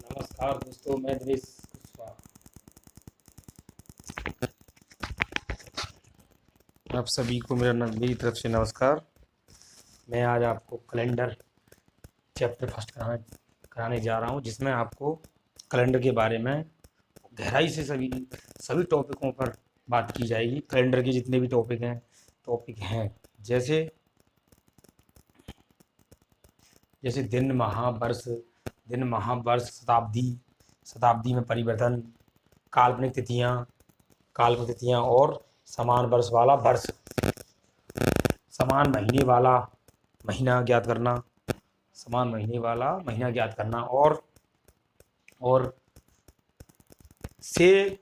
नमस्कार दोस्तों, मैं दिनेश कुशवाहा। आप सभी को मेरी तरफ से नमस्कार। मैं आज आपको कैलेंडर चैप्टर फर्स्ट कराने जा रहा हूँ, जिसमें आपको कैलेंडर के बारे में गहराई से सभी सभी टॉपिकों पर बात की जाएगी। कैलेंडर के जितने भी टॉपिक हैं जैसे जैसे दिन माह वर्ष शताब्दी, शताब्दी में परिवर्तन, काल्पनिक तिथियाँ और समान वर्ष वाला वर्ष, समान महीने वाला महीना ज्ञात करना, समान महीने वाला महीना ज्ञात करना और से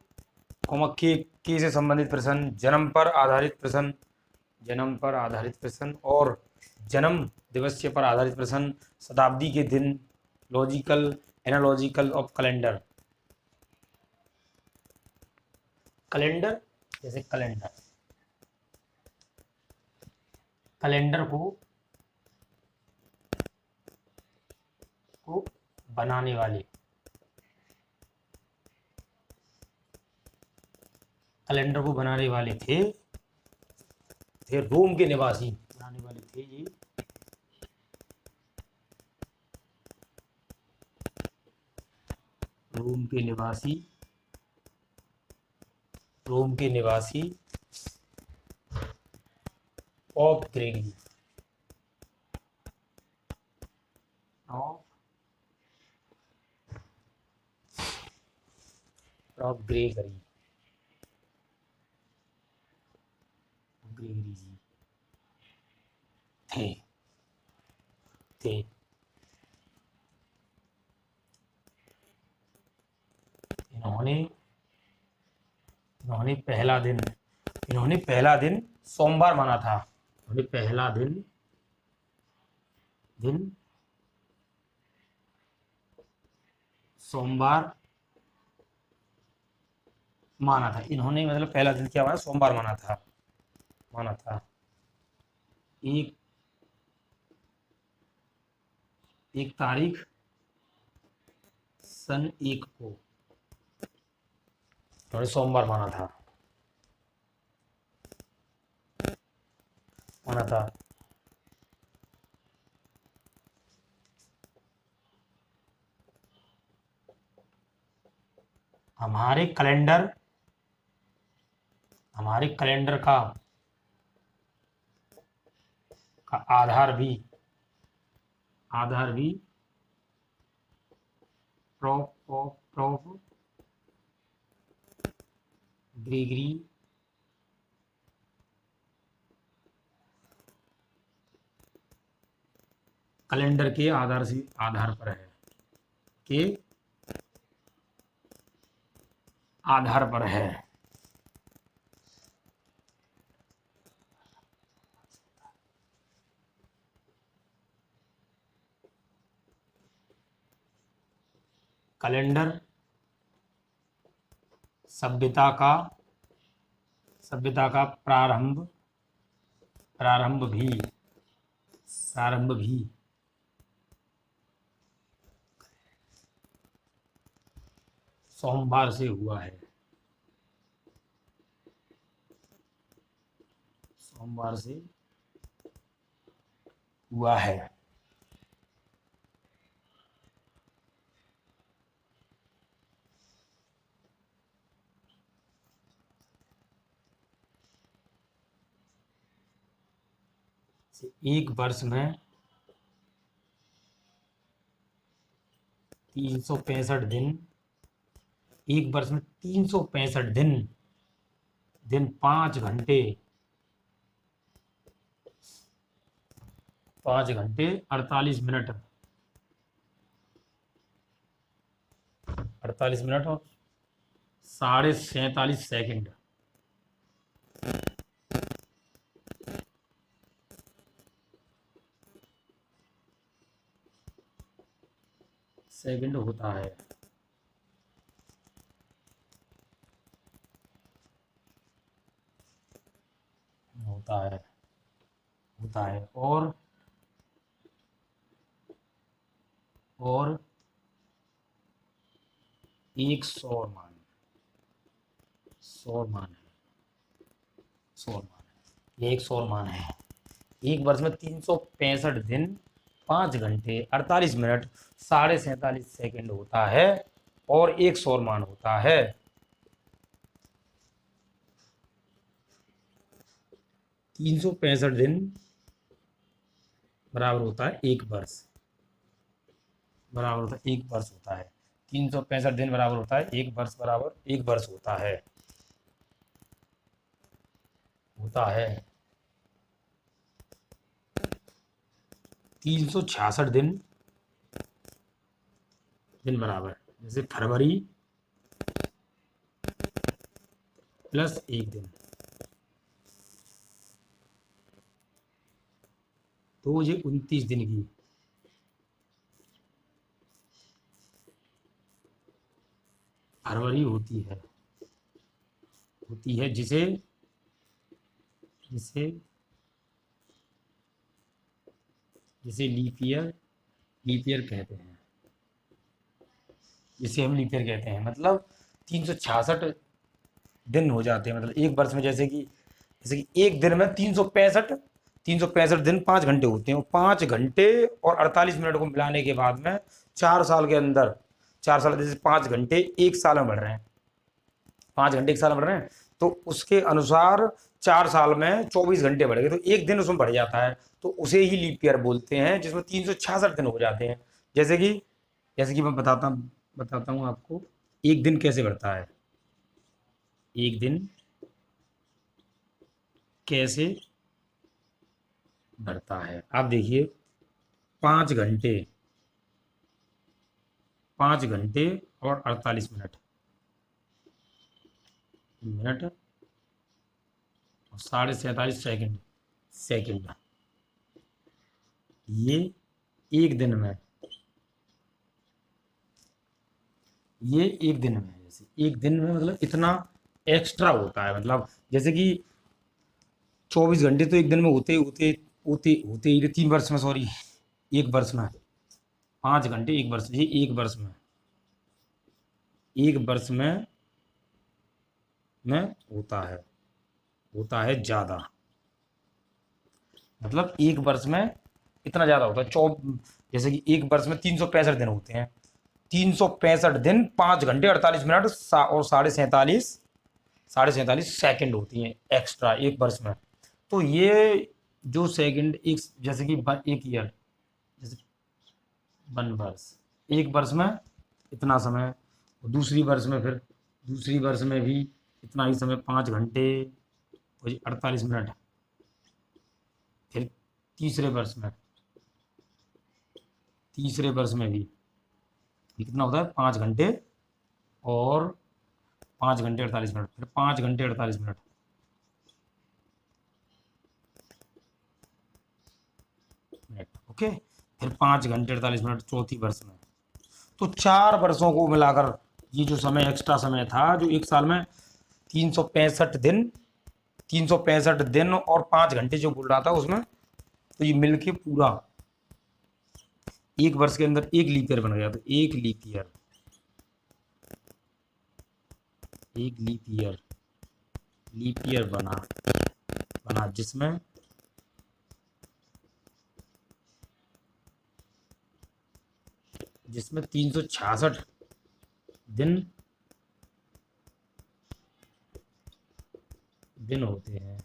के से संबंधित प्रश्न, जन्म पर आधारित प्रश्न और जन्म दिवस पर आधारित प्रश्न, शताब्दी के दिन, logical analogical of calendar. Calendar जैसे कैलेंडर को बनाने वाले थे रोम के निवासी। बनाने वाले थे ये रोम के निवासी of Gregory of of Gregory Gregory ji थे थे इन्होंने इन्होंने पहला दिन सोमवार माना था। इन्होंने पहला दिन सोमवार माना था। इन्होंने मतलब पहला दिन क्या माना? सोमवार माना था। एक तारीख सन 1 को इन्होंने सोमवार माना था। हमारे कैलेंडर का आधार भी प्रोफ ग्रेगरी कैलेंडर के आधार पर है। कैलेंडर सभ्यता का प्रारंभ भी सोमवार से हुआ है। एक वर्ष में 365 दिन, 5 घंटे 48 मिनट और 47.5 सेकंड होता है और एक सौर मान, सौर मान है, सौर मान है, ये एक सौर मान है। एक वर्ष में 365 दिन 5 घंटे 48 मिनट 47.5 सेकंड होता है और एक सौर मान होता है। 365 दिन बराबर होता है एक वर्ष, बराबर होता है एक वर्ष होता है। 365 दिन बराबर होता है एक वर्ष, बराबर एक वर्ष होता है, होता है। 366 दिन, दिन बराबर, जैसे फरवरी प्लस एक दिन, तो ये 29 दिन की फरवरी होती है जिसे जिसे जिसे लीप ईयर कहते हैं, जिसे हम लीप ईयर कहते हैं। मतलब 366 दिन हो जाते हैं, मतलब एक वर्ष में, जैसे कि एक दिन में 365 दिन 5 घंटे होते हैं, 5 घंटे और 48 मिनट को मिलाने के बाद में 4 साल के अंदर, 4 साल जैसे 5 घंटे एक साल में बढ़ रहे हैं, 5 घंटे एक साल में बढ़ रहे हैं, तो उसके अनुसार 4 साल में 24 घंटे बढ़ गए, तो एक दिन उसमें बढ़ जाता है, तो उसे ही लीप ईयर बोलते हैं, जिसमें 366 दिन हो जाते हैं। जैसे कि मैं बताता हूँ आपको एक दिन कैसे बढ़ता है। एक दिन कैसे बढ़ता है, आप देखिए, 5 घंटे और 48 मिनट और 47.5 सेकंड, ये एक दिन में, जैसे एक दिन में मतलब इतना एक्स्ट्रा होता है। मतलब जैसे कि 24 घंटे तो एक दिन में होते ही 3 वर्ष में, सॉरी, एक वर्ष में 5 घंटे एक वर्ष, ये एक वर्ष में होता है ज़्यादा, मतलब एक वर्ष में इतना ज़्यादा होता है। जैसे कि एक वर्ष में 365 दिन होते हैं, 365 दिन 5 घंटे 48 मिनट और 47.5 सेकंड होती हैं एक्स्ट्रा एक वर्ष में। तो ये जो सेकंड, एक जैसे कि एक ईयर, जैसे 1 वर्ष, एक वर्ष में इतना समय, दूसरी वर्ष में भी इतना ही समय, 5 घंटे 48 मिनट, फिर तीसरे वर्ष में भी कितना होता है, 5 घंटे और 5 घंटे 48 मिनट, फिर 5 घंटे 48 मिनट, ओके, फिर 5 घंटे 48 मिनट चौथी वर्ष में। तो 4 वर्षों को मिलाकर ये जो समय, एक्स्ट्रा समय था, जो एक साल में 365 दिन और 5 घंटे जो बोल रहा था उसमें, तो ये मिलके पूरा एक वर्ष के अंदर एक लीप ईयर बन गया। तो एक लीप ईयर बना जिसमें जिसमें 366 दिन होते हैं,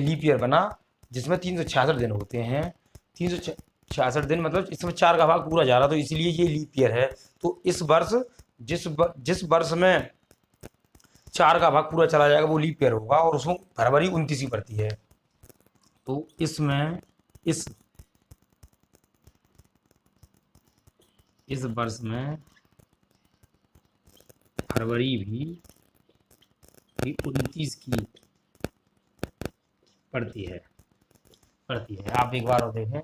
लीप ईयर बना जिसमें 366 दिन होते हैं। 366 दिन मतलब इसमें 4 का भाग पूरा जा रहा, तो इसलिए ये लीप ईयर है। तो इस वर्ष जिस वर्ष में 4 का भाग पूरा चला जाएगा वो लीप ईयर होगा, और उसमें फरवरी 29 ही पड़ती है। तो इसमें इस वर्ष में फरवरी भी 29 की पड़ती है। आप एक बार और देखें,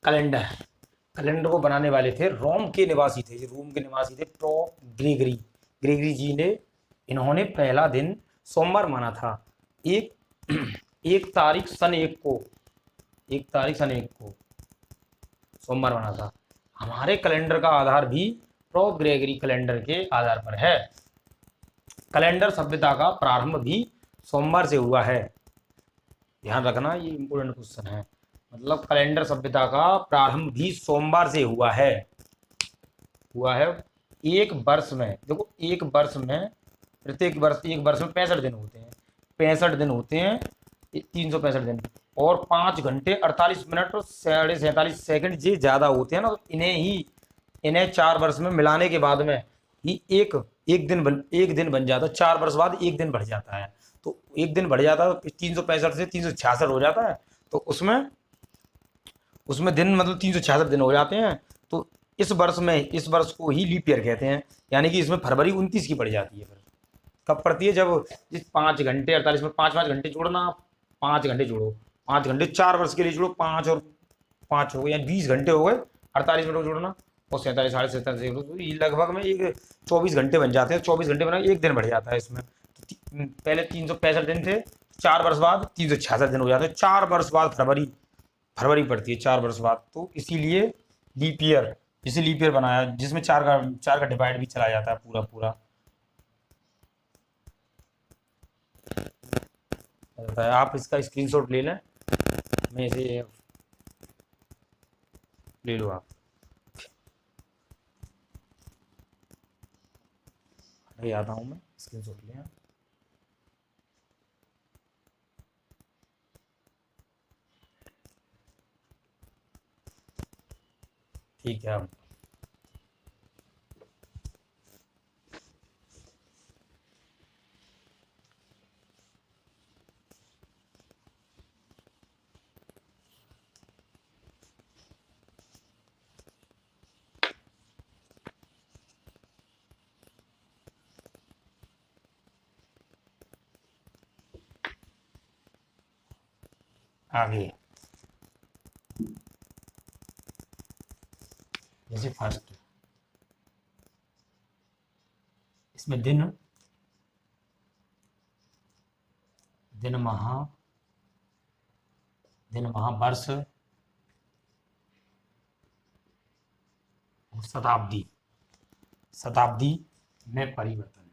कैलेंडर को बनाने वाले थे रोम के निवासी थे प्रो ग्रेगरी जी ने। इन्होंने पहला दिन सोमवार माना था, एक तारीख सन एक को सोमवार माना था। हमारे कैलेंडर का आधार भी पोप ग्रेगरी कैलेंडर के आधार पर है। कैलेंडर सभ्यता का प्रारंभ भी सोमवार से हुआ है। ध्यान रखना, ये इंपोर्टेंट क्वेश्चन है। मतलब कैलेंडर सभ्यता का प्रारंभ भी सोमवार से हुआ है। एक वर्ष में देखो, एक वर्ष में प्रत्येक वर्ष, एक वर्ष में 65 दिन होते हैं, 65 दिन होते हैं, 365 दिन, और 5 घंटे 48 मिनट और 47.5 सेकंड ये ज्यादा होते हैं ना, तो इन्हें 4 वर्ष में मिलाने के बाद में ही एक दिन बन जाता है। 4 वर्ष बाद एक दिन बढ़ जाता है, तो एक दिन बढ़ जाता है तो 365 से 366 हो जाता है। तो उसमें उसमें दिन मतलब 366 दिन हो जाते हैं। तो इस वर्ष को ही लीप ईयर कहते हैं, यानी कि इसमें फरवरी 29 की पड़ जाती है। फिर कब पड़ती है? जब जिस 5 घंटे 48 में 5 5 घंटे जोड़ना, 5 घंटे जोड़ो, 5 घंटे 4 वर्ष के लिए जोड़ो, 5 और 5 हो गए, यानी 20 घंटे हो गए। 48 मिनट को जोड़ना और 47 47 तो ये लगभग में एक 24 घंटे बन जाते हैं। 24 घंटे बना एक दिन बढ़ जाता है इसमें। तो पहले 365 दिन थे, 4 वर्ष बाद 366 दिन हो जाते हैं। 4 वर्ष बाद फरवरी पड़ती है, 4 वर्ष बाद। तो इसीलिए लीप ईयर, जिसे लीप ईयर बनाया, जिसमें चार का डिवाइड भी चला जाता है पूरा पूरा। आप इसका स्क्रीनशॉट ले लें, मैं इसे ले लो आप। अरे आता हूँ मैं, स्क्रीनशॉट ले। ठीक है। अब आगे जैसे फर्स्ट, इसमें दिन माह वर्ष और शताब्दी में परिवर्तन।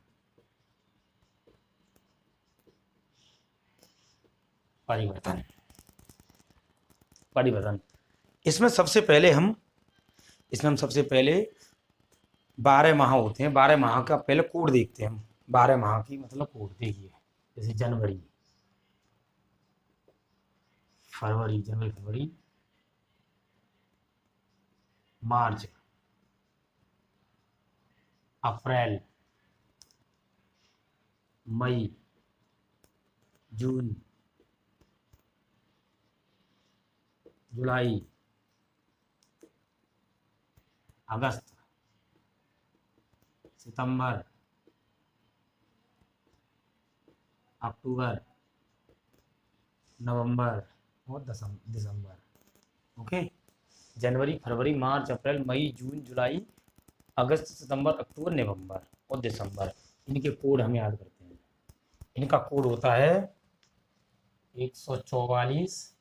इसमें हम सबसे पहले 12 माह होते हैं। 12 माह का पहले कोड देखते हैं हम। 12 माह की मतलब कोड देखिए, जैसे जनवरी, फरवरी, मार्च, अप्रैल, मई, जून, जुलाई, अगस्त, सितंबर, अक्टूबर, नवंबर और दिसंबर। ओके, जनवरी, फरवरी, मार्च, अप्रैल, मई, जून, जुलाई, अगस्त, सितंबर, अक्टूबर, नवंबर और दिसंबर। इनके कोड हम याद करते हैं। इनका कोड होता है 144,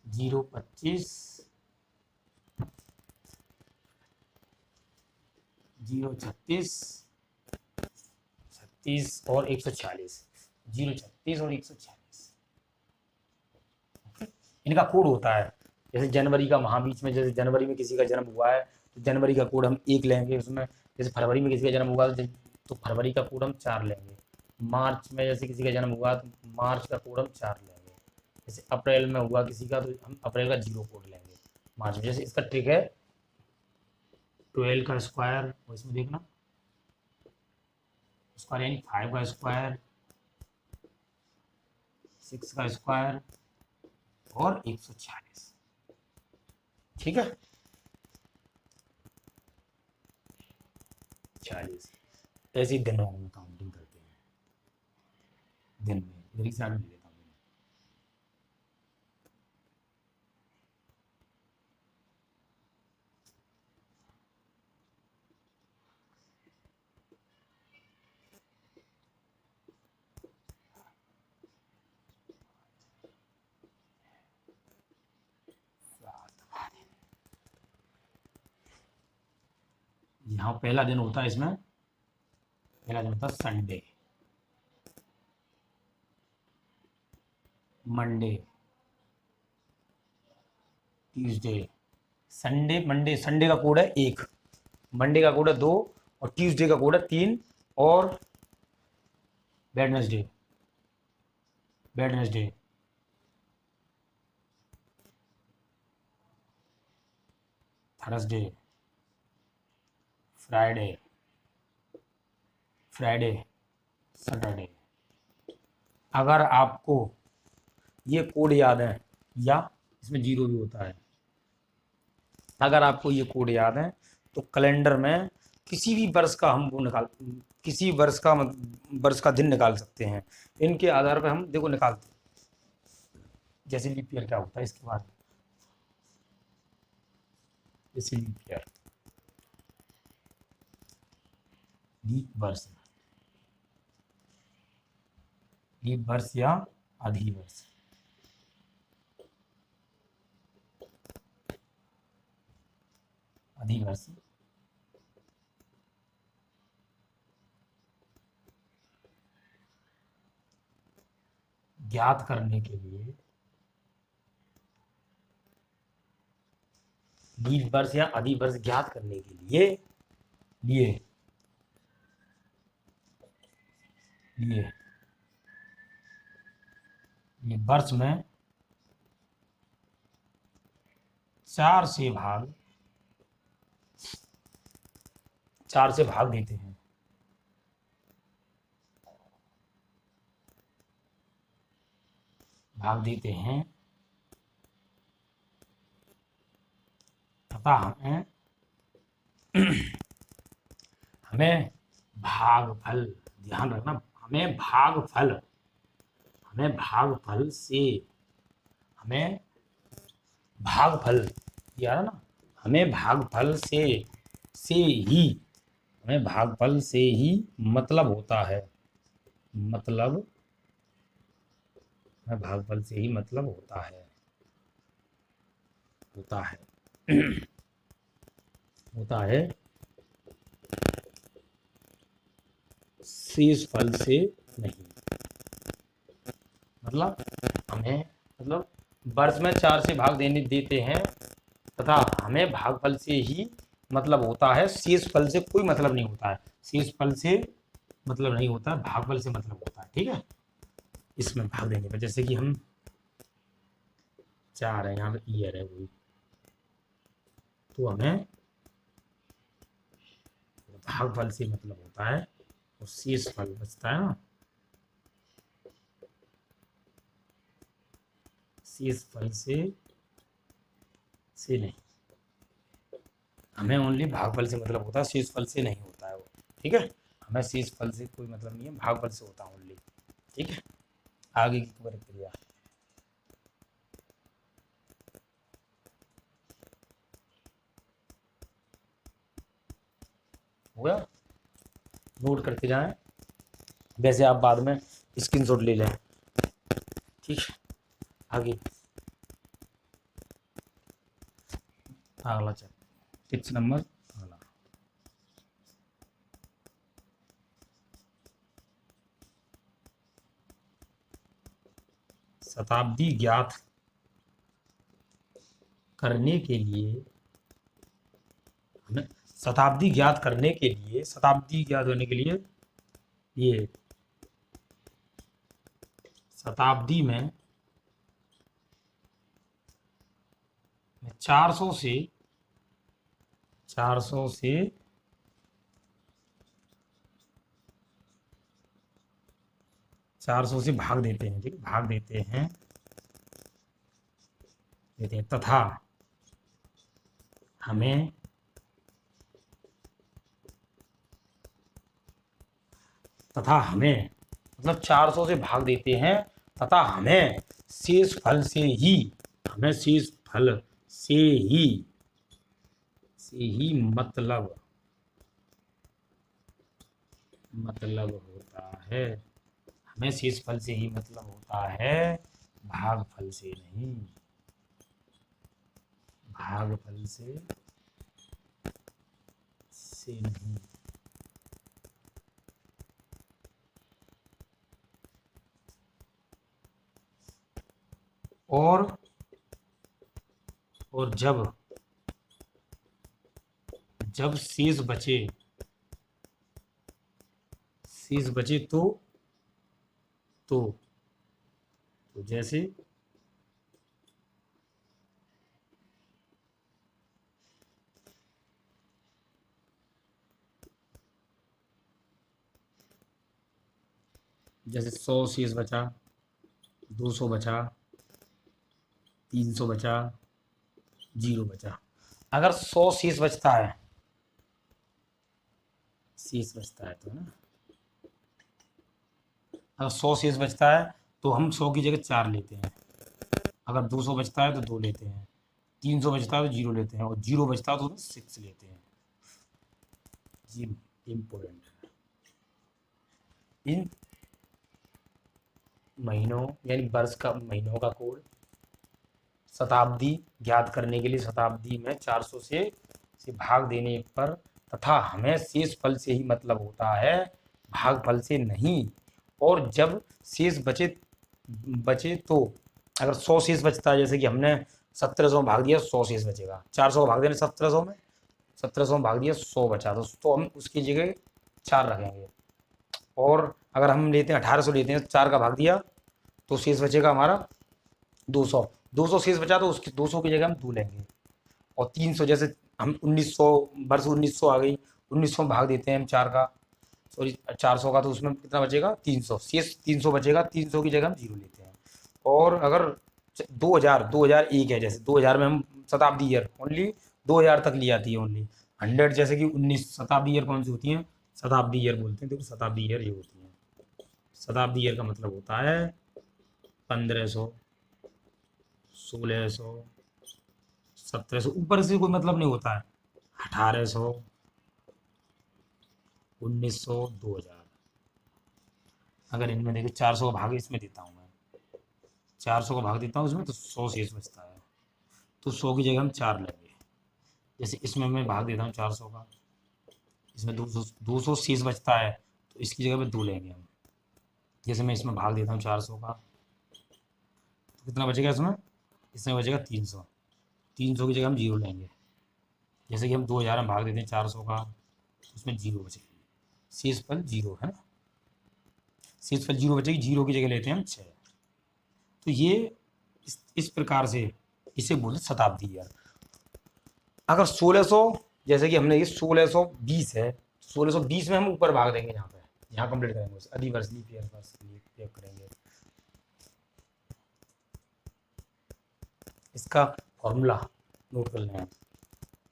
025, 036, 36 और 146। 036 और 146 इनका कोड होता है। जैसे जनवरी का माह बीच में, जैसे जनवरी में किसी का जन्म हुआ है तो जनवरी का कोड हम 1 लेंगे उसमें। जैसे फरवरी में किसी का जन्म हुआ तो फरवरी का कोड हम 4 लेंगे। मार्च में जैसे किसी का जन्म हुआ तो मार्च का कोड हम 4 लेंगे। जैसे अप्रैल में हुआ किसी का तो हम अप्रैल का 0 कोड लेंगे मार्च में। जैसे इसका ट्रिक है 12 का स्क्वायर, और इसमें देखना स्क्वायर यानी 5 का स्क्वायर, 6 का स्क्वायर और 146। ठीक है, 40। ऐसे ही दिनों में काउंटिंग करते हैं। दिन में इधर की साइड में लेता हूँ। यहाँ पहला दिन होता है, इसमें पहला दिन होता है Sunday, Monday, Tuesday, Sunday, Monday, Sunday का कोड है 1, मंडे का कोड है 2 और ट्यूसडे का कोड है 3 और Wednesday, Wednesday, Thursday, Friday, Friday, Saturday. अगर आपको ये कोड याद है, या इसमें जीरो भी होता है, अगर आपको ये कोड याद है तो कैलेंडर में किसी भी वर्ष का हम वो निकाल, किसी वर्ष का दिन निकाल सकते हैं। इनके आधार पर हम देखो निकालते हैं। जैसे लीप ईयर क्या होता है इसके बाद, जैसे लीप ईयर, लीप वर्ष, लीप वर्ष या अधिवर्ष, अधिवर्ष ज्ञात करने के लिए, लीप वर्ष या अधिवर्ष ज्ञात करने के लिए लिए लिए ये वर्ष में 4 से भाग देते हैं, तथा हमें भागफल, ध्यान रखना, हमें भागफल दिया है ना, हमें भागफल से ही मतलब होता है, भागफल से ही मतलब होता है शेष फल से नहीं। मतलब वर्ष में 4 से भाग देते हैं तथा हमें भागफल से ही मतलब होता है, शेष फल से कोई मतलब नहीं होता है, शेष फल से मतलब नहीं होता है, भागफल से मतलब होता है। ठीक है, इसमें भाग देने पर, जैसे कि हम 4 है, यहाँ पे ईयर है कोई, तो हमें भागफल से मतलब होता है और शेष फल बचता है ना, शेष फल से नहीं, हमें ओनली भागफल से मतलब होता है, शेष फल से नहीं होता है वो। ठीक है, हमें शेष फल से कोई मतलब नहीं है, भागफल से होता है ओनली। ठीक है, आगे की प्रक्रिया, हो गया, नोट करते जाएं, वैसे आप बाद में स्क्रीनशॉट ले लें। ठीक है, आगे अगला चैप्टर, टिप्स नंबर अगला, शताब्दी ज्ञात करने के लिए, हमें शताब्दी ज्ञात करने के लिए ये शताब्दी में 400 से भाग देते हैं। ठीक, भाग देते हैं तथा हमें मतलब 400 से भाग देते हैं तथा हमें शेष फल से ही मतलब होता है, हमें शेष फल से ही मतलब होता है, भागफल से नहीं, भागफल से से नहीं। और जब शेष बचे तो तो जैसे जैसे 100 शेष बचा, 200 बचा, 300 बचा, 0 बचा। अगर 100 शेष बचता है तो ना, अगर 100 शेष बचता है तो हम 100 की जगह 4 लेते हैं। अगर 200 बचता है तो 2 लेते हैं, 300 बचता है तो 0 लेते हैं, और 0 बचता है तो 6 लेते हैं। ये इम्पोर्टेंट है। इन महीनों यानी वर्ष का महीनों का कोड, शताब्दी ज्ञात करने के लिए शताब्दी में 400 से भाग देने पर, तथा हमें शेष फल से ही मतलब होता है, भागफल से नहीं। और जब शेष बचे तो अगर 100 शेष बचता है, जैसे कि हमने 1700 में भाग दिया, 100 शेष बचेगा। 400 को भाग देने 1700 में, 1700 में भाग दिया, 100 बचा, तो हम उसकी जगह 4 रखेंगे। और अगर हम लेते हैं 1800 लेते हैं, 4 का भाग दिया तो शेष बचेगा हमारा 200। 200 शेष बचा तो उसकी 200 की जगह हम 2 लेंगे। और 300 जैसे हम 1900 वर्ष 1900 आ गई, 1900 में भाग देते हैं हम 4 का, सॉरी 400 का, तो उसमें कितना बचेगा 300, शेष 300 बचेगा। 300 की जगह हम 0 लेते हैं। और अगर 2001 है, जैसे 2000 में हम शताब्दी ईयर ओनली 2000 तक ली जाती है ओनली। 100 जैसे कि 19 शताब्दी ईयर कौन सी होती है, शताब्दी ईयर बोलते हैं। देखो शताब्दी ईयर ये होती है। शताब्दी ईयर का मतलब होता है 1500, 1600, 1700, ऊपर से कोई मतलब नहीं होता है। 1800, 1900, 2000। अगर इनमें देखिए 400 का भाग इसमें देता हूँ मैं, 400 का भाग देता हूँ इसमें, तो 100 शेष बचता है। तो 100 की जगह हम 4 लेंगे। जैसे इसमें मैं भाग देता हूँ 400 का, इसमें 200 शेष बचता है, तो इसकी जगह पे 2 लेंगे हम। जैसे मैं इसमें भाग देता हूँ 400 का, तो कितना बचेगा इसमें बचेगा 300। 300 की जगह हम 0 लेंगे। जैसे कि हम 2000 में भाग देते हैं 400 का, तो उसमें 0 बचेगी, शेष फल 0 है ना, शेष फल 0 बचेगी, 0 की जगह लेते हैं हम 6। तो ये इस प्रकार से इसे बोलते शताब्दी ईयर। अगर 1600, जैसे कि हमने ये 1620 है, 1620 में हम ऊपर भाग देंगे, यहाँ कंप्लीट करेंगे उसे, अधिवर्ष लीप ईयर करेंगे। इसका फॉर्मूला नोट कर लें।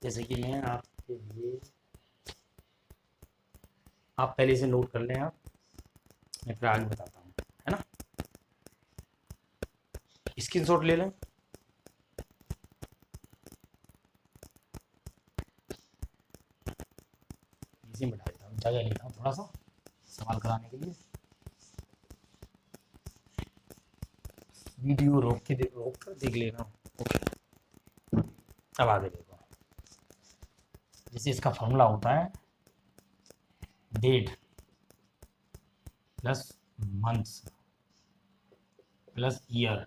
जैसे कि मैं आपके लिए, आप पहले इसे नोट कर लें, मैं फिर आगे बताता हूँ, है ना। स्क्रीनशॉट ले लें। इसी में डालता हूँ, जगह लेता हूँ थोड़ा सा सवाल कराने के लिए। वीडियो रोक कर देख लेना। ओके, अब आगे देखो। जैसे इसका फॉर्मूला होता है date plus months plus year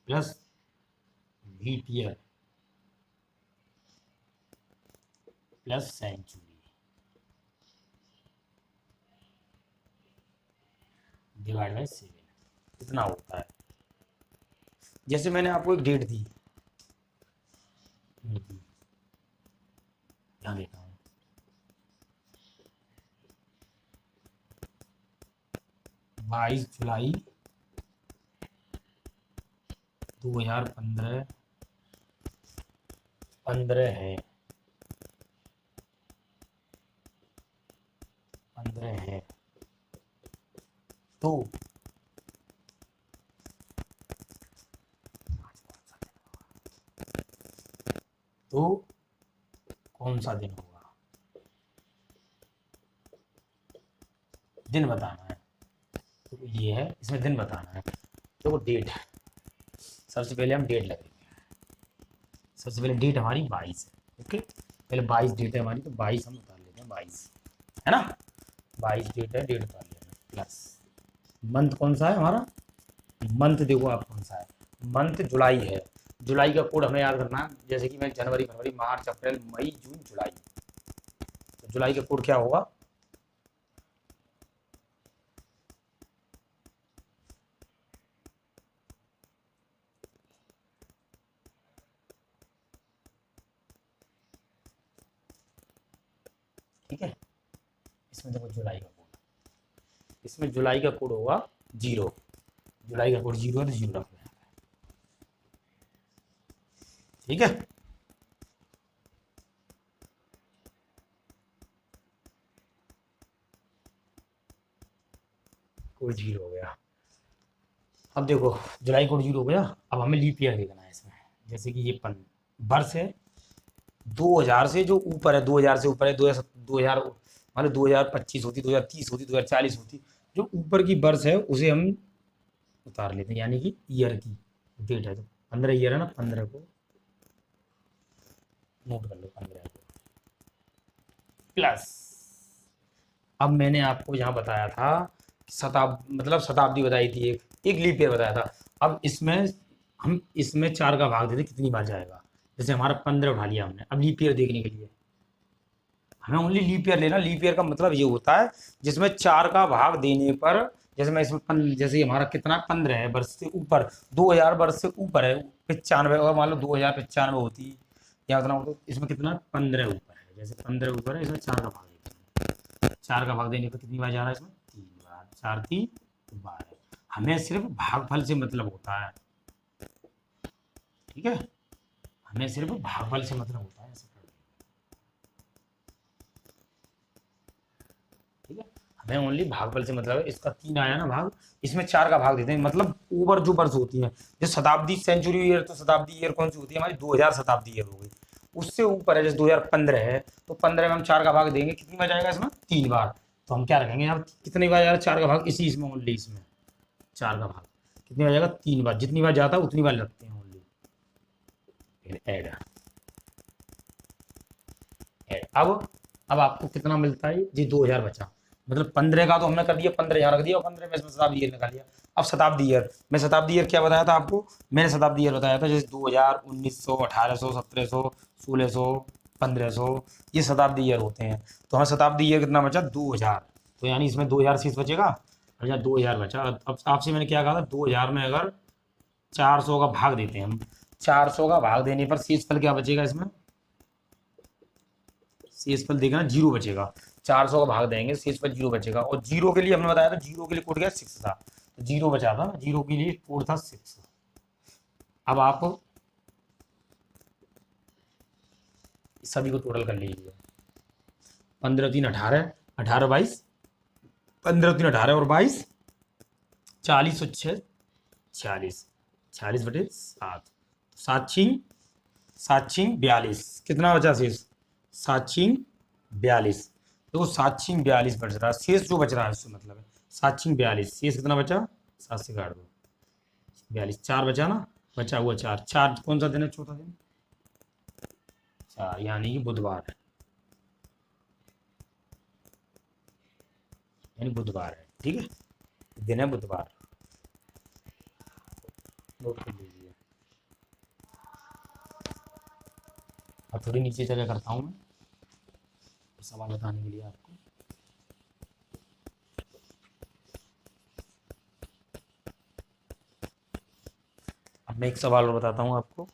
plus leap year plus century divide by 7, इतना होता है। जैसे मैंने आपको एक डेट दी, ध्यान देता हूँ, 22 जुलाई 2015, 15 है, 15 है, तो कौन सा दिन होगा, दिन बताना है। तो ये है, इसमें दिन बताना है। तो डेट, सबसे पहले हम डेट लगेंगे। सबसे पहले डेट हमारी 22 है। ओके, पहले 22 डेट है हमारी, तो 22 हम उतार लेते हैं, 22 है ना, 22 डेट है, डेट उतार लेते हैं, प्लस मंथ कौन सा है हमारा, मंथ देखो आप कौन सा है, मंथ जुलाई है, जुलाई का कोड हमें याद करना है, जैसे कि मैं जनवरी फरवरी मार्च अप्रैल मई जून जुलाई, तो जुलाई का कोड क्या होगा, ठीक है, इसमें देखो जुलाई का कोड, इसमें जुलाई का कोड होगा 0, जुलाई का कोड 0 है तो 0 रखना है, ठीक है, कोड 0 हो गया। अब देखो जुलाई कोड 0 हो गया, अब हमें लीप ईयर देखना है इसमें, जैसे कि ये वर्ष है 2000 से जो ऊपर है, 2000 से ऊपर है, 2000 मतलब 2025 होती, 2030 होती, 2040 होती, जो ऊपर की वर्ष है उसे हम उतार लेते हैं, यानी कि ईयर की डेट है, तो 15 ईयर है ना, 15 को नोट कर लो, 15 को प्लस, अब मैंने आपको यहाँ बताया था मतलब शताब्दी बताई थी, एक लीप ईयर बताया था, अब इसमें हम इसमें 4 का भाग देते कितनी बार जाएगा, जैसे हमारा 15 उठा लिया हमने, अब लीप ईयर देखने के लिए हमें ओनली लीप ईयर लेना, लीप ईयर का मतलब ये होता है जिसमें 4 का भाग देने पर, जैसे मैं इसमें जैसे हमारा कितना 15 है वर्ष से ऊपर, 2000 वर्ष से ऊपर है 95, और मान लो 2095 होती या उतना हो, तो इसमें कितना 15 ऊपर है, जैसे 15 ऊपर है, इसमें 4 का भाग देते हैं, 4 का भाग देने पर कितनी बार जा रहा है इसमें, 3 बार, 4 3 12, हमें सिर्फ भागफल से मतलब होता है, ठीक है, हमें सिर्फ भागफल से मतलब होता है, ठीक है, हमें ओनली भागफल से मतलब है, इसका 3 आया ना भाग, इसमें 4 का भाग देते हैं, मतलब ओवर जो वर्ष होती है, जो शताब्दी सेंचुरी ईयर, तो शताब्दी ईयर कौन सी होती है हमारी, 2000 शताब्दी ईयर हो गई, उससे ऊपर है जैसे 2015 है, तो 15 में हम 4 का भाग देंगे, कितनी बार जाएगा इसमें, 3 बार, तो हम क्या रखेंगे यहाँ कितनी बार जा रहा है 4 का भाग, इसी इसमें ओनली इसमें 4 का भाग कितनी बार जाएगा, 3 बार, जितनी बार जाता है उतनी बार रखते हैं ओनली, फिर ऐड, अब आपको कितना मिलता है जी, 2000 बचा, मतलब 15 का तो हमने कर दिया, 15 यहाँ रख दिया, और 15 में इसमें शताब्दी ईयर निकाल लिया, अब शताब्दी ईयर, मैं शताब्दी ईयर क्या बताया था आपको, मैंने शताब्दी ईयर बताया था जैसे 2000 1900 1800 1700 1600 1500, ये शताब्दी ईयर होते हैं, तो हमें शताब्दी ईयर कितना बचा 2000, तो यानी इसमें 2000 शेष बचेगा, और यहाँ 2000 बचा, अब आपसे मैंने क्या कहा था, 2000 में अगर 400 का भाग देते हैं हम, 400 का भाग देने पर शेषफल क्या बचेगा इसमें, शेषफल देखना 0 बचेगा, 400 का भाग देंगे शेषफल 0 बचेगा, और 0 के लिए हमने बताया था, 0 के लिए कोड क्या 6 था, तो 0 बचा था, 0 के लिए कोड था 6, अब आप सभी को टोटल कर लीजिए, 15 3 18, 18 22, 15 3 18 और 22 40 और 6 46, 46 बटे 7, 7 6 7 6 42, कितना बचा शेष, 7 6 42, देखो 7 6 42 बच रहा है, शेष जो बच रहा है उससे मतलब है 7 6 42, शेष कितना बचा, 7 से काट दो 42, 4 बचा ना, बचा हुआ 4, 4 कौन सा दिन है, चौथा दिन, 4 यानी कि बुधवार है, यानी बुधवार है, ठीक है, दिन है बुधवार, नोट कर लीजिए। अब थोड़ी नीचे जगह करता हूँ मैं सवाल बताने के लिए आपको, अब मैं एक सवाल और बताता हूँ आपको,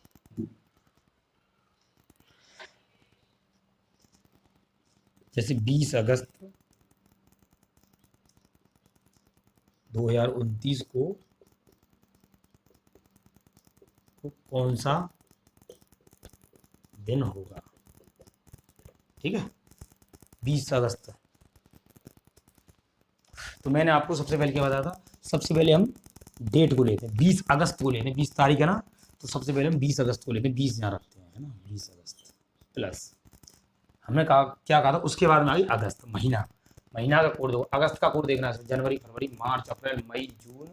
जैसे 20 अगस्त 2029 को कौन सा दिन होगा, ठीक है, 20 अगस्त, तो मैंने आपको सबसे पहले क्या बताया था, सबसे पहले हम डेट को लेते हैं, 20 अगस्त को लेते हैं, 20 तारीख है ना, तो सबसे पहले हम 20 अगस्त को लेते हैं, 20 यहाँ रखते हैं, है ना, 20 अगस्त प्लस, हमने कहा क्या कहा था, उसके बाद में आ गई अगस्त, महीना, महीना का कोड दो, अगस्त का कोड देखना है, जनवरी फरवरी मार्च अप्रैल मई जून,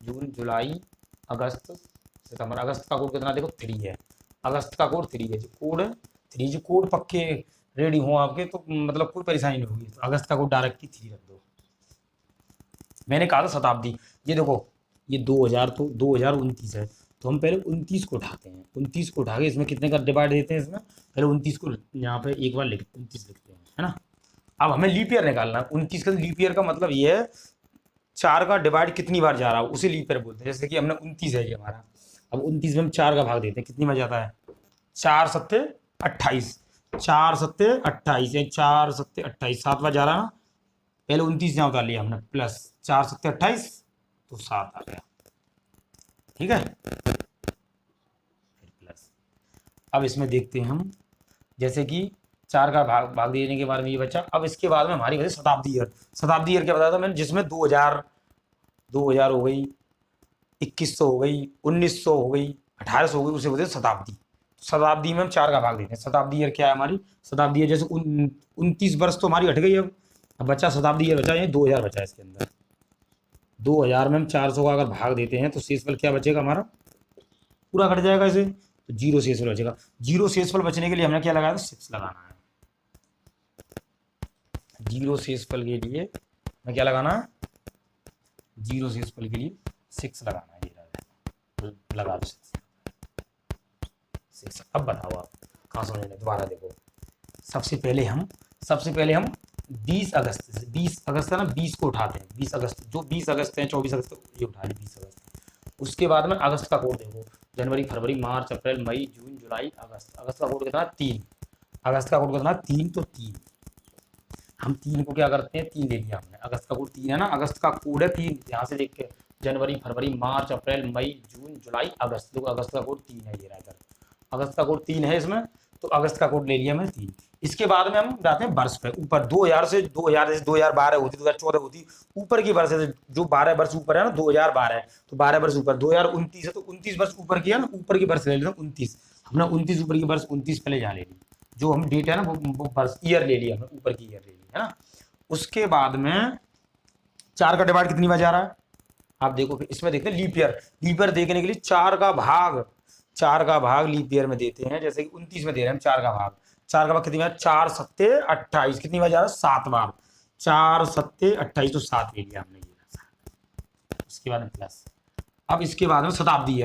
जून जुलाई अगस्त सितंबर, अगस्त का कोड कितना देखो 3 है, अगस्त का कोड 3 है, जो कोड 3 जो कोड पक्के रेडी हो आपके तो मतलब कोई परेशानी नहीं होगी। तो अगस्त का कोड डायरेक्ट ही 3 रख दो। मैंने कहा था शताब्दी, ये देखो ये 2000 तो 2029 है, तो हम पहले 29 को उठाते हैं। 29 को उठा के इसमें कितने का डिवाइड देते हैं, इसमें पहले 29 को यहाँ पे एक बार 29 लिखते हैं, है ना। अब हमें लीप ईयर निकालना है। 29 का लीप ईयर का मतलब ये है 4 का डिवाइड कितनी बार जा रहा है उसे लीप ईयर बोलते हैं। जैसे कि हमने 29 है ये हमारा, अब 29 में हम 4 का भाग देते हैं, कितनी बार जाता है, 4 सत्ते 28, 4 सत्ते 28 या 4 सत्ते 28, 7 बार जा रहा है ना। पहले 29 यहाँ उतार लिया हमने, प्लस 4 सत्ते 28 तो 7 आ गया, ठीक है। फिर प्लस, अब इसमें देखते हैं हम, जैसे कि 4 का भाग देने के बाद में ये बच्चा, अब इसके बाद में हमारी वजह शताब्दी ईयर। शताब्दी ईयर क्या बताया था मैंने, जिसमें 2000 हो गई, 2100 हो गई, 1900 हो गई, 1800 हो गई, उसे बोलते हैं शताब्दी। शताब्दी में हम 4 का भाग देते हैं। शताब्दी ईयर क्या है हमारी, शताब्दी ईयर जैसे 29 वर्ष तो हमारी हट गई, अब बच्चा शताब्दी ईयर बचा, ये 2000 बचा इसके अंदर। 2000 में हम 400 का अगर भाग देते हैं तो शेषफल क्या बचेगा हमारा, पूरा कट जाएगा इसे, तो 0 शेषफल बचेगा। 0 शेषफल बचने के लिए हमने क्या लगाया था, 6 लगाना है। 0 शेषफल के लिए हमें क्या लगाना है, 0 शेषफल के लिए 6 लगाना है। ये लगा दो 6। अब बताओ आप कहाँ समझ में, दोबारा देखो। सबसे पहले हम 20 अगस्त से, 20 अगस्त है ना, 20 को उठाते हैं। 20 अगस्त जो 20 अगस्त है, 24 अगस्त ये उठा लें 20 अगस्त। उसके बाद में अगस्त का कोड देखो, जनवरी फरवरी मार्च अप्रैल मई जून जुलाई अगस्त। अगस्त का कोड कितना, 3। अगस्त का कोड कितना, 3, तो 3 हम 3 को क्या करते हैं, 3 ले लिया हमने। अगस्त का कोड 3 है ना, अगस्त का कोड है 3, यहाँ से देख के जनवरी फरवरी मार्च अप्रैल मई जून जुलाई अगस्त, देखो अगस्त का कोड 3 है, ये रहा इधर अगस्त का कोड 3 है इसमें, तो अगस्त का कोड ले लिया मैं 3। इसके बाद में हम जाते हैं वर्ष पे ऊपर, 2000 से 2000 जैसे 2012 होती, 2014 होती, ऊपर की वर्ष है जो 12 वर्ष ऊपर है ना, 2012 है तो 12 वर्ष ऊपर, 2029 है तो 29 वर्ष ऊपर किया ना, ऊपर की वर्ष ले लेते हैं 29। हमने 29 ऊपर की वर्ष 29 पहले यहाँ ले ली, जो हम डेट है ना वो वर्ष ईयर ले लिया हमने, ऊपर की ईयर ले ली, है ना। उसके बाद में 4 का डिवाइड कितनी बार जा रहा है, आप देखो। फिर इसमें देखते हैं लीप ईयर। लीप ईयर देखने के लिए 4 का भाग लीप ईयर में देते हैं। जैसे कि 29 में दे रहे हैं हम 4 का भाग, 4 का भाग कितनी बार, 4 सत्ते 28, कितनी बार जा रहा है, 7 बार। 4 सत्ते 28 तो 7 ले लिया हमने ये। उसके बाद में प्लस, अब इसके बाद में शताब्दी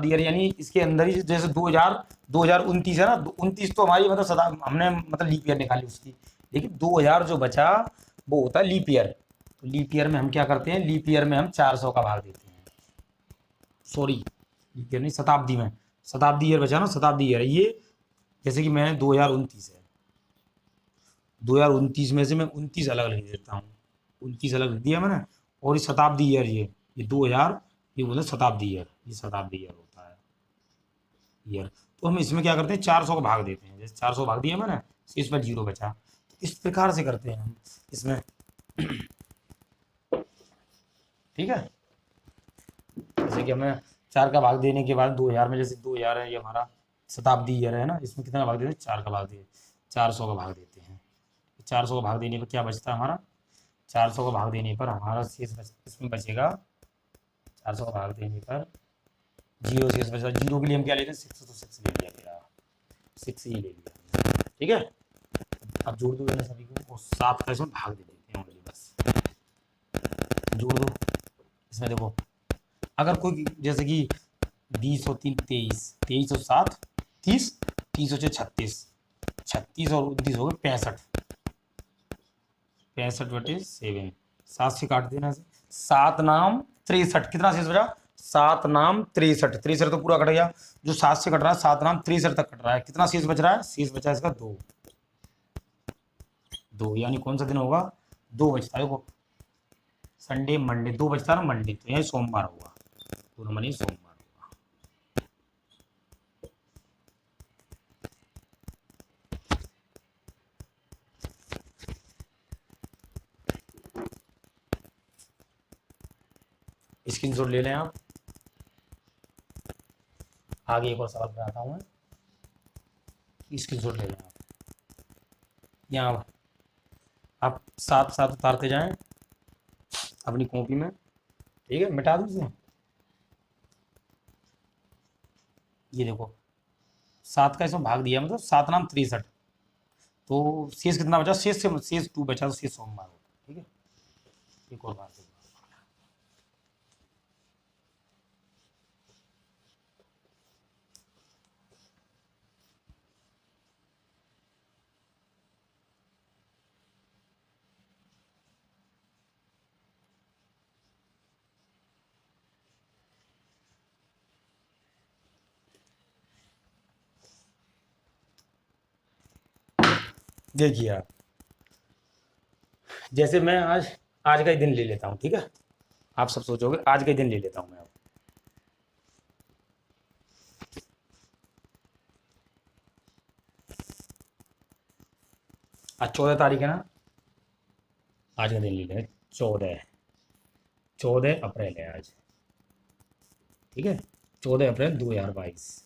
ईयर यानी इसके अंदर ही जैसे 2029 है ना, 29 तो हमारी मतलब हमने मतलब लीप ईयर निकाली उसकी, लेकिन 2000 जो बचा वो होता है लीप ईयर। तो लीप ईयर में हम क्या करते हैं, लीप ईयर में हम 400 का भाग देते हैं, सॉरी लीप ईयर नहीं, शताब्दी में। शताब्दी ईयर बचा ना, शताब्दी ईयर ये, जैसे कि मैंने 2029 है, 2029 में से मैं 29 अलग लिख देता हूँ, 29 अलग लिख दिया मैंने। और ये शताब्दी ईयर ये 2000, ये बोलते शताब्दी ईयर, ये शताब्दी ईयर होता है ईयर। तो हम इसमें क्या करते हैं, 400 का भाग देते हैं। जैसे 400 भाग दिया मैंने, इस पर 0 बचा, तो इस प्रकार से करते हैं हम इसमें, ठीक है। जैसे कि हमें 4 का भाग देने के बाद 2000 में, जैसे 2000 है ये हमारा शताब्दी ईयर है ना, इसमें कितना भाग देते हैं, 4 का भाग देते, 400 का भाग देते हैं। 400 का भाग देने पर क्या बचता है हमारा, 400 का भाग देने पर हमारा शेष इसमें बचेगा, 400 का भाग देने पर 0 शेष बचा। 0 के लिए हम क्या लेते हैं, 6, तो 6 ले लिया मेरा, 6 ही ले लिया, ठीक है। अब जोड़ दो मैंने सभी को, और 7 का इसमें भाग दे देते हैं ओनली, बस जोड़ दो। इसमें देखो अगर कोई जैसे कि 20 और 3 23, 23 और 7 30, 30 और 6 36, 36 और 29 हो गए 65, 65/7, 7 से काट देना, 7 नाम 63, कितना शेष बचा, 7 नाम 63, 63 तो पूरा कट गया, जो 7 से कट रहा है 7 नाम 63 तक कट रहा है। कितना शेष बच रहा है, शेष बचा इसका 2, यानी कौन सा दिन होगा, 2 बचता है। देखो संडे मंडे 2 बचता है ना, मंडे तो यही सोमवार होगा, 2 नंबर ये सोमवार होगा। स्क्रीनशॉट ले लें आप। आगे एक और सवाल बनाता हूँ मैं, स्क्रीनशॉट ले लें आप। यहाँ आप साथ साथ उतारते जाएं अपनी कॉपी में, ठीक है। मिटा दो इसे, ये देखो 7 का इसमें भाग दिया, मतलब 7 नाम 63। तो शेष कितना बचा, शेष 2 बचा, तो शेष सोमवार होगा। ठीक है, एक और बात है, देखिए आप, जैसे मैं आज का ही दिन ले लेता हूँ। ठीक है, आप सब सोचोगे आज का ही दिन ले लेता हूँ मैं। आज 14 तारीख है ना, आज का दिन ले लें, 14 अप्रैल है आज। ठीक है, 14 अप्रैल 2022।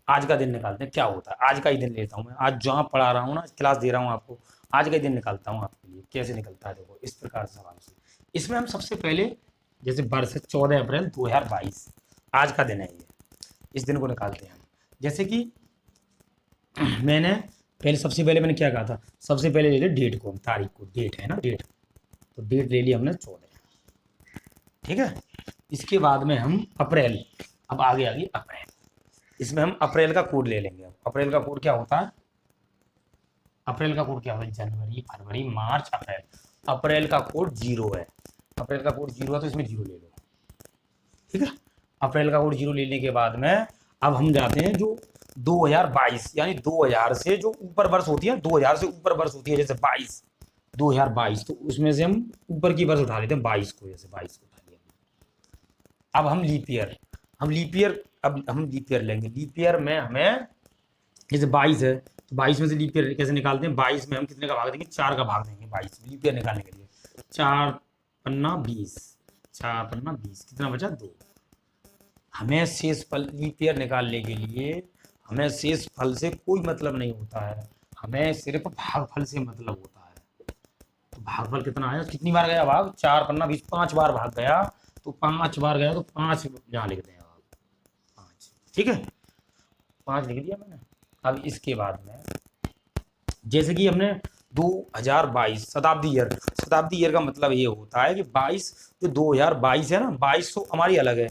आज का दिन निकालते हैं, क्या होता है, आज का ही दिन लेता हूँ मैं। आज जहाँ पढ़ा रहा हूँ ना, क्लास दे रहा हूँ आपको, आज का ही दिन निकालता हूँ आपके लिए। कैसे निकलता है देखो, इस प्रकार से सवाल से। इसमें हम सबसे पहले, जैसे वर्ष 14 अप्रैल 2022, आज का दिन है ये, इस दिन को निकालते हैं हम। जैसे कि मैंने सबसे पहले मैंने क्या कहा था, सबसे पहले ले लिया डेट को, तारीख को, डेट है ना, डेट, तो डेट ले लिया हमने 14। ठीक है, इसके बाद में हम अप्रैल, अब आगे आ गई अप्रैल, इसमें हम अप्रैल का कोड ले लेंगे। अब अप्रैल का कोड क्या होता है, अप्रैल का कोड क्या होता है, जनवरी फरवरी मार्च अप्रैल। अप्रैल का कोड 0 है, अप्रैल का कोड 0 है, तो इसमें 0 ले लो। ठीक है, अप्रैल का कोड 0 लेने के बाद में अब हम जाते हैं जो 2022, यानी 2000 से जो ऊपर वर्ष होती है, 2000 से ऊपर वर्ष होती है, जैसे 22, 2022, तो उसमें से हम ऊपर की वर्ष उठा लेते हैं 22 को, जैसे 22 को उठा लिया। अब हम लीप ईयर, अब हम लीप ईयर लेंगे। लीप ईयर में हमें, जैसे 22 है, तो 22 में से लीप ईयर कैसे निकालते हैं, 22 में हम कितने का भाग देंगे, 4 का भाग देंगे 22 में, लीप ईयर निकालने के लिए। 4 पन्ना 20, 4 पन्ना 20, कितना बचा, 2। हमें शेष फल, लीप ईयर निकालने के लिए हमें शेष फल से कोई मतलब नहीं होता है, हमें सिर्फ भागफल से मतलब होता है। तो भागफल कितना आया, कितनी बार गया भाग, 4 पन्ना 20, 5 बार भाग गया, तो 5 बार गया, तो 5 यहाँ लिखते हैं भाग, 5। ठीक है, 5 लिख दिया मैंने। अब इसके बाद में, जैसे कि हमने 2022 शताब्दी ईयर का मतलब ये होता है कि 22, जो 2022 है ना, 22 तो हमारी अलग है,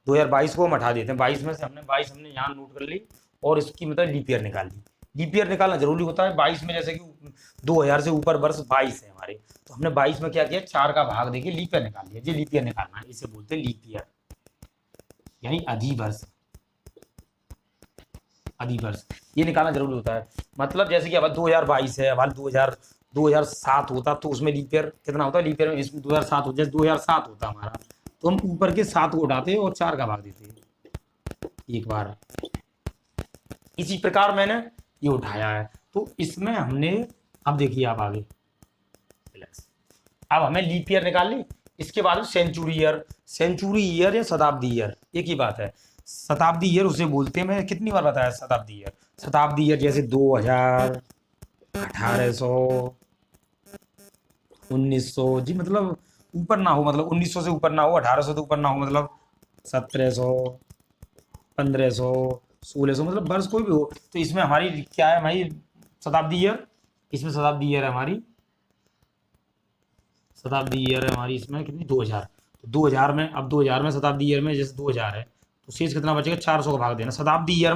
2022 को हम हटा देते हैं। 22 में से हमने 22 हमने यहाँ नोट कर ली, और इसकी मतलब लीप ईयर निकाल ली। लीप ईयर निकालना जरूरी होता है 22 में, जैसे कि 2000 से ऊपर वर्ष 22 है हमारे, तो हमने 22 में क्या किया, 4 का भाग देके लीप ईयर निकाल लिया। ये लीप ईयर निकालना है, इसे बोलते हैं लीप ईयर, यानी अधिवर्ष, अधिवर्ष ये निकालना जरूरी होता है। मतलब जैसे कि अब 2022 है, अब 2007 होता, तो उसमें लीप ईयर कितना होता है, लीप ईयर में इसमें 2007 होता, जैसे 2007 होता हमारा, तो हम ऊपर के 7 को उठाते और 4 का भाग देते एक बार। इसी प्रकार मैंने ये उठाया है, तो इसमें हमने, अब देखिए आप आगे, अब हमें लीप ईयर निकाल ली। इसके बाद सेंचुरी ईयर या शताब्दी ईयर एक ही बात है। शताब्दी ईयर उसे बोलते हैं, मैंने कितनी बार बताया शताब्दी ईयर जैसे 2000, 1800, 1900, जी मतलब ऊपर ना हो, मतलब 1900 से ऊपर ना हो, 1800 से ऊपर ना हो, मतलब 1700, 1500, 1600, मतलब वर्ष कोई भी हो। तो इसमें हमारी क्या है, हमारी शताब्दी ईयर, इसमें शताब्दी ईयर है हमारी, शताब्दी ईयर है हमारी इसमें कितनी, 2000। तो 2000 में, अब 2000 में शताब्दी ईयर में जैसे 2000 है, तो शेष कितना बचेगा, 400 का भाग देना। शताब्दी ईयर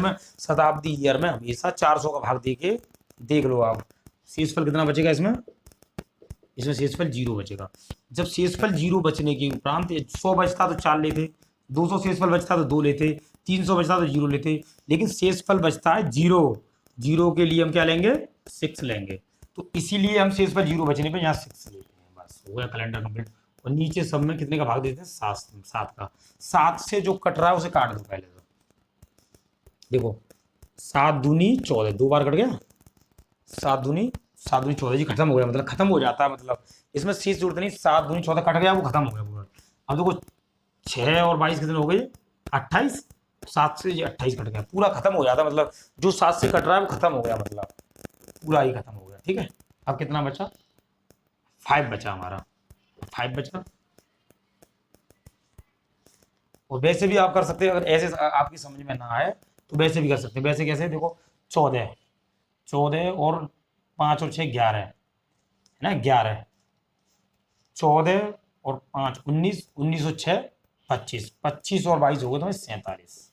में हमेशा 400 का भाग दे के देख लो आप, शेषफल कितना बचेगा इसमें, शेषफल 0 बचेगा। जब शेषफल 0 बचने के उपरांत 100 बचता तो 4 लेते, 200 शेषफल बचता तो 2 लेते, 300 बचता तो 0 लेते, लेकिन शेषफल बचता है 0, 0 के लिए हम क्या लेंगे, 6 लेंगे। तो इसीलिए हम शेषफल 0 बचने पे यहाँ 6 लेते हैं, बस हो गया कैलेंडर कंप्लीट। और नीचे सब में कितने का भाग देते हैं, 7 का। 7 से जो कट रहा है उसे काट दो पहले, तो देखो 7 दूनी 14, 2 बार कट गया, 7 दूनी 14, जी खत्म हो गया, मतलब खत्म हो जाता है, मतलब इसमें शेष जरूरत नहीं, 7 दूनी 14 कट गया, वो खत्म हो गया पूरा। अब देखो 6 और 22 कितने हो गए, 28, 7 से 28 कट गया, पूरा खत्म हो जाता है, मतलब जो 7 से कट रहा है वो खत्म हो गया, मतलब पूरा ही खत्म हो गया। ठीक है, अब कितना बचा, 5 बचा हमारा, 5 बचा। और वैसे भी आप कर सकते हैं, अगर ऐसे आपकी समझ में ना आए तो वैसे भी कर सकते हैं। वैसे कैसे, देखो 14, 14 और 5 और 6 11 है ना, 11, 14 और 5 19, 19 और 6 25, 25 और 22 हो गए तो 47,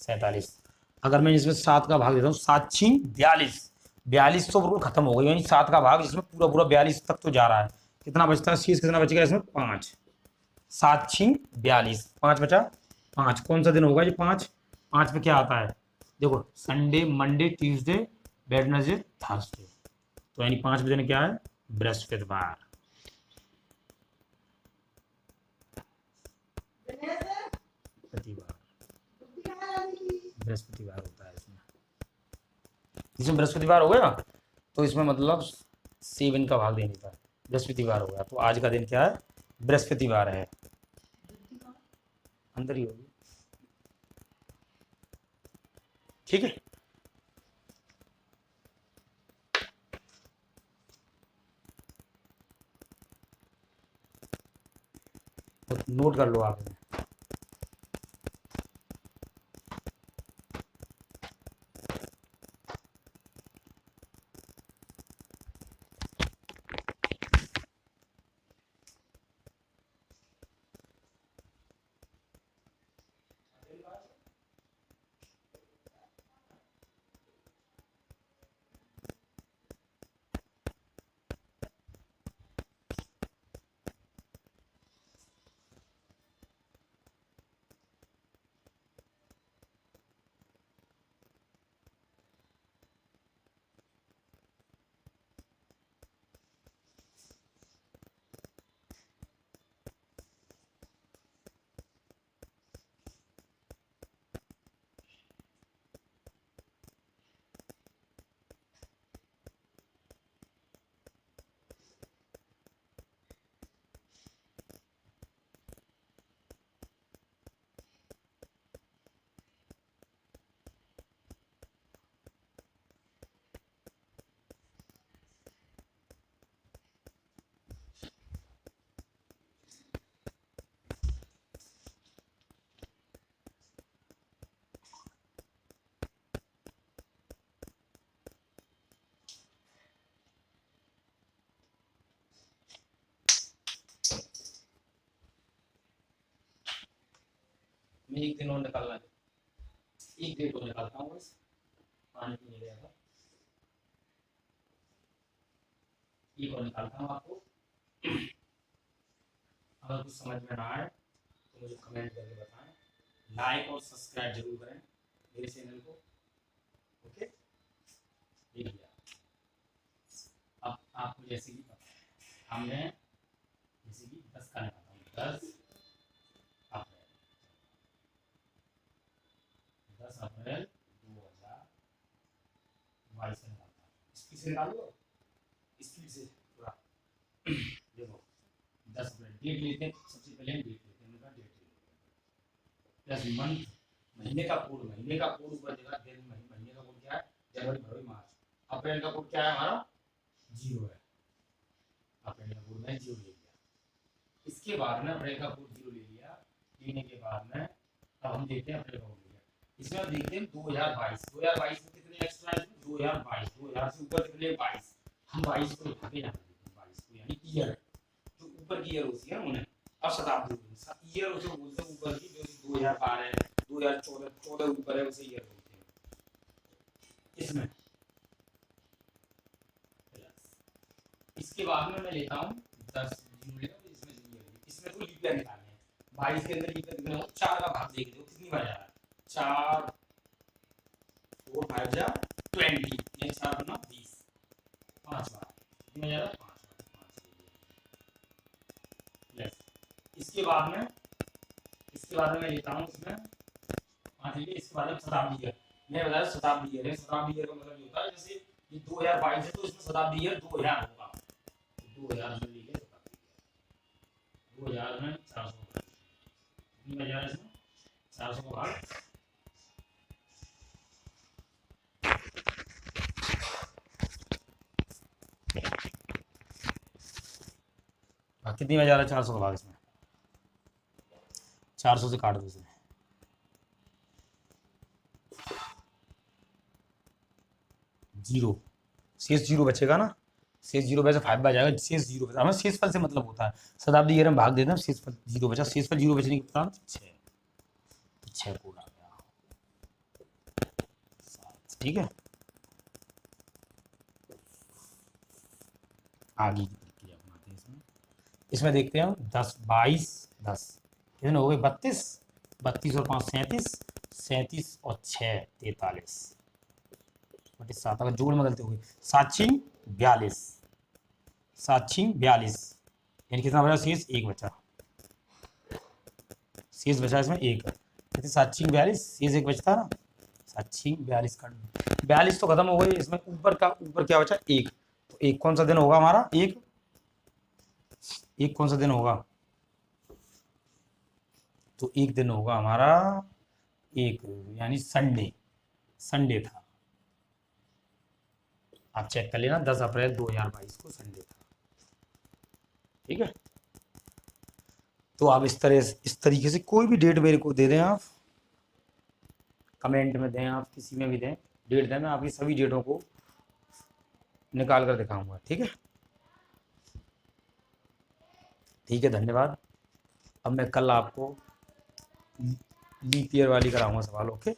47। अगर मैं इसमें 7 का भाग देता हूँ, 7 छीन 42, 42 तो बिल्कुल खत्म हो गई, यानी 7 का भाग जिसमें पूरा पूरा 42 तक तो जा रहा है। कितना बचता है शेष, कितना बचेगा इसमें, 5, 7 छीन 42, 5 बचा, 5 कौन सा दिन होगा ये, 5, 5 पे क्या आता है, देखो Sunday Monday Tuesday Wednesday Thursday, तो यानी 5 बजे क्या है, बृहस्पतिवार। बृहस्पतिवार होता है इसमें, इसमें बृहस्पतिवार हो गया, तो इसमें मतलब 7 का भाग दे देता है, बृहस्पतिवार हो गया, तो आज का दिन क्या है, बृहस्पतिवार है, अंदर ही होगी, ठीक है। तो नोट कर लो आप इन्हें। मैं एक दिन और निकालना है, एक डेट और निकालता हूँ बस, पानी पीने गया था, एक और निकालता हूँ आपको। अगर कुछ समझ में ना आए तो मुझे कमेंट करके बताएं, लाइक और सब्सक्राइब जरूर करें मेरे चैनल को, ओके। देख लिया, अब आपको जैसे कि पता है, हमने जैसे कि 10 का निकालता हूँ, 10 अप्रैल 2022 से निकालता हूँ, स्पीड से निकालो, स्पीड से थोड़ा। देखो 10 अप्रैल डेट लेते हैं, सबसे पहले डेट लेते हैं, डेट प्लस मंथ, महीने का कोड, महीने का कोड ऊपर देगा, दिन महीने का कोड क्या है, जनवरी फरवरी मार्च। अप्रैल का कोड क्या है हमारा, 0 है, अप्रैल का कोड में 0 ले लिया। इसके बाद में अप्रैल का कोड 0 ले लिया, लेने के बाद में अब हम देखते हैं अप्रैल का कोड ले लिया, इसमें हम देखते हैं 2022, 2022 में कितने एक्स्ट्रा है, 2022, 2000 से ऊपर कितने, 22, हम 22 को उठा के यहाँ देते हैं, 22 को यानी ईयर, जो ऊपर की ईयर होती है उन्हें, अब शताब्दी ईयर उसे बोलते हैं, ऊपर की जो 2012 है, 2014, 14 ऊपर है उसे ईयर बोलते हैं इसमें। इसके बाद में मैं लेता हूँ 10 जून, इसमें इसमें तो लीप ईयर निकालने हैं, 22 के अंदर लीप ईयर कितने हो, 4 का भाग देख लो कितनी बार जा रहा है, 4 4 5 जा 20, यानी 4 गुना 20, 5 बार कितनी जा रहा है, 5 बार, 5 यस। इसके बाद में मैं लेता हूँ इसमें 5 लिए, इसके बाद में शताब्दी ईयर, मैं बताया शताब्दी ईयर है, शताब्दी ईयर का मतलब ये होता है जैसे ये 2022 है तो इसमें शताब्दी ईयर 2000 होगा, 2000 में लिखे शताब्दी ईयर, 2000 में 400 कितनी बजा है इसमें, 400 का भाग, कितनी बजा रहा है, 400 का भाग इसमें 400 से काट दो इसे। 0 शेष 0 बचेगा ना, शेष 0 वैसे 5 बच जाएगा, शेष 0 बचा। हमें शेषफल से मतलब होता है, शताब्दी ईयर में भाग देते हैं, शेषफल 0 बचा, शेषफल 0 बचने के बाद 6 कोड आ गया। ठीक है, आगे की प्रक्रिया बनाते हैं। इसमें देखते हैं हम 10 22 10 कितने हो गए, 32 32 और 5 37 37 और 6 43 7, अगर जोड़ में गलती हो गई 7 6 42 7 6 42, यानी कितना बचा शेष 1 बचा, शेष बचा इसमें 1, कितने 7 6 42 शेष 1 बचता ना, 7 6 42 कर 42 तो खत्म हो गई, इसमें ऊपर क्या बचा 1, तो 1 कौन सा दिन होगा हमारा, 1 कौन सा दिन होगा, तो 1 दिन होगा हमारा 1, यानी संडे था। आप चेक कर लेना, 10 अप्रैल 2022 को संडे था। ठीक है, तो आप इस तरीके से कोई भी डेट मेरे को दे दें, आप कमेंट में दें, आप किसी में भी दें, डेट दें, मैं आपकी सभी डेटों को निकाल कर दिखाऊंगा। ठीक है, ठीक है, धन्यवाद। अब मैं कल आपको लीप ईयर वाली कराऊंगा सवाल। ओके।